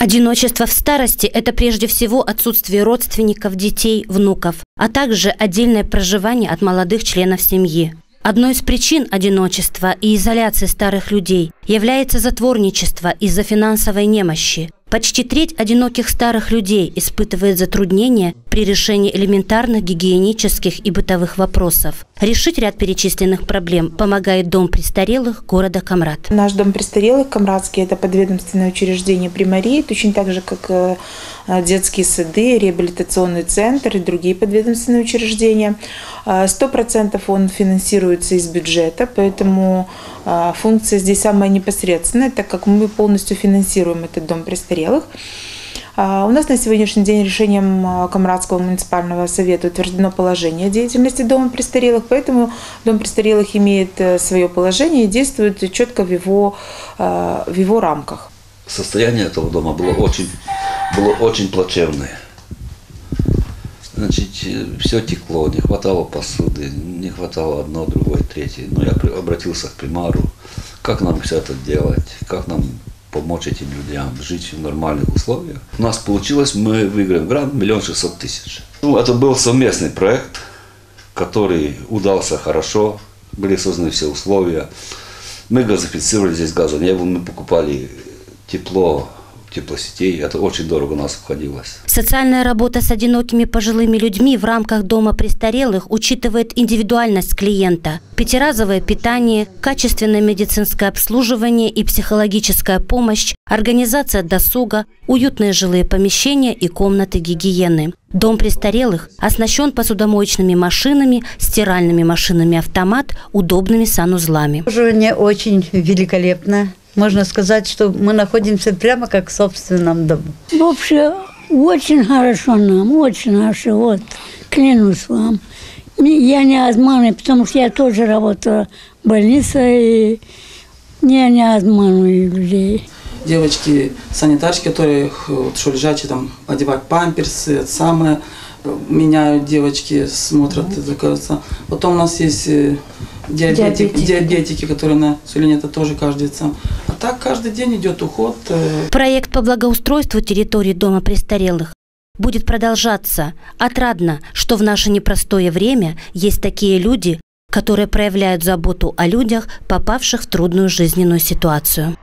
Одиночество в старости – это прежде всего отсутствие родственников, детей, внуков, а также отдельное проживание от молодых членов семьи. Одной из причин одиночества и изоляции старых людей является затворничество из-за финансовой немощи. Почти треть одиноких старых людей испытывает затруднения при решении элементарных гигиенических и бытовых вопросов. Решить ряд перечисленных проблем помогает Дом престарелых города Камрад. Наш Дом престарелых Камрадский – это подведомственное учреждение при мэрии, точно так же, как детские сады, реабилитационный центр и другие подведомственные учреждения. 100% он финансируется из бюджета, поэтому функция здесь самая непосредственная, так как мы полностью финансируем этот Дом престарелых. У нас на сегодняшний день решением Камрадского муниципального совета утверждено положение деятельности Дома престарелых, поэтому Дом престарелых имеет свое положение и действует четко в его рамках. Состояние этого дома было очень плачевное. Значит, все текло, не хватало посуды, не хватало одно, другое, третье. Но я обратился к примару, как нам все это делать, как нам помочь этим людям жить в нормальных условиях. У нас получилось, мы выиграем грант 1 600 000. Это был совместный проект, который удался хорошо, были созданы все условия. Мы газифицировали здесь газонебу, мы покупали тепло, теплосетей. Это очень дорого у нас обходилось. Социальная работа с одинокими пожилыми людьми в рамках Дома престарелых учитывает индивидуальность клиента. Пятиразовое питание, качественное медицинское обслуживание и психологическая помощь, организация досуга, уютные жилые помещения и комнаты гигиены. Дом престарелых оснащен посудомоечными машинами, стиральными машинами-автомат, удобными санузлами. Обслуживание очень великолепно. Можно сказать, что мы находимся прямо как в собственном дому. Вообще, очень хорошо нам, очень хорошо. Вот, клянусь вам. Я не обманываю, потому что я тоже работала в больнице, и я не обманываю людей. Девочки-санитарки, которые что лежачие, там, одевают памперсы, это самое, меняют девочки, смотрят, заказываются. Потом у нас есть диабетики, которые на инсулине, это тоже каждый сам. А так каждый день идет уход. Проект по благоустройству территории Дома престарелых будет продолжаться. Отрадно, что в наше непростое время есть такие люди, которые проявляют заботу о людях, попавших в трудную жизненную ситуацию.